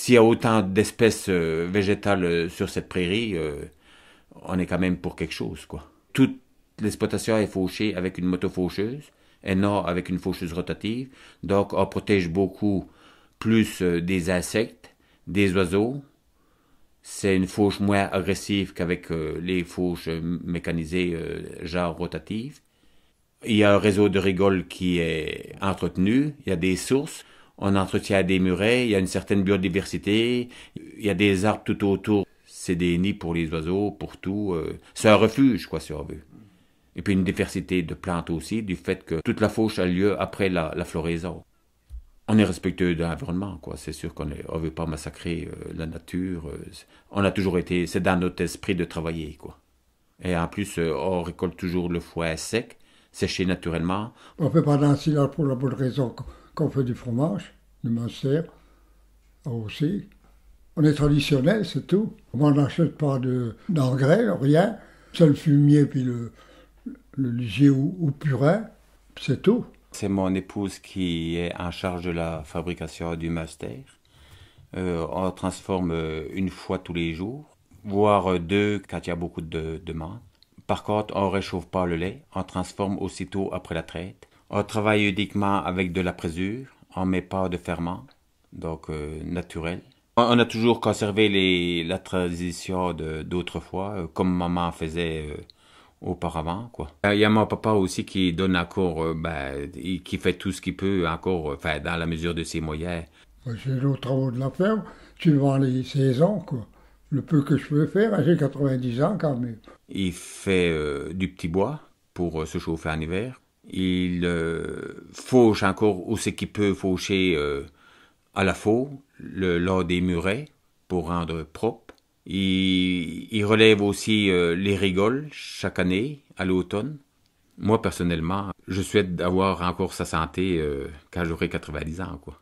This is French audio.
s'il y a autant d'espèces végétales sur cette prairie, on est quand même pour quelque chose, quoi. Toute l'exploitation est fauchée avec une moto-faucheuse, et non avec une faucheuse rotative. Donc, on protège beaucoup plus des insectes, des oiseaux. C'est une fauche moins agressive qu'avec les fauches mécanisées genre rotatives. Il y a un réseau de rigoles qui est entretenu, il y a des sources, on entretient des murets, il y a une certaine biodiversité, il y a des arbres tout autour. C'est des nids pour les oiseaux, pour tout. C'est un refuge, quoi, si on veut. Et puis une diversité de plantes aussi, du fait que toute la fauche a lieu après la floraison. On est respectueux de l'environnement, quoi. C'est sûr qu'on ne veut pas massacrer la nature. On a toujours été, c'est dans notre esprit de travailler, quoi. Et en plus, on récolte toujours le foin sec, séché naturellement. On ne fait pas d'ensilage pour la bonne raison qu'on fait du fromage, du Munster, aussi. On est traditionnel, c'est tout. On n'achète pas d'engrais, rien. C'est le fumier, puis le lisier ou purin, c'est tout. C'est mon épouse qui est en charge de la fabrication du Munster. On transforme une fois tous les jours, voire deux quand il y a beaucoup de demandes. Par contre, on ne réchauffe pas le lait, on transforme aussitôt après la traite. On travaille uniquement avec de la présure, on ne met pas de ferment, donc naturel. On a toujours conservé la tradition d'autrefois, comme maman faisait auparavant, quoi. Il y a mon papa aussi qui donne encore, qui fait tout ce qu'il peut encore, dans la mesure de ses moyens. J'ai les travaux de la ferme, suivant les saisons, quoi. Le peu que je peux faire, j'ai 90 ans quand même. Il fait du petit bois pour se chauffer en hiver. Il fauche encore où c'est qu'il peut faucher à la faux, le long des murets, pour rendre propre. Il relève aussi les rigoles chaque année, à l'automne. Moi, personnellement, je souhaite avoir encore sa santé quand j'aurai 90 ans, quoi.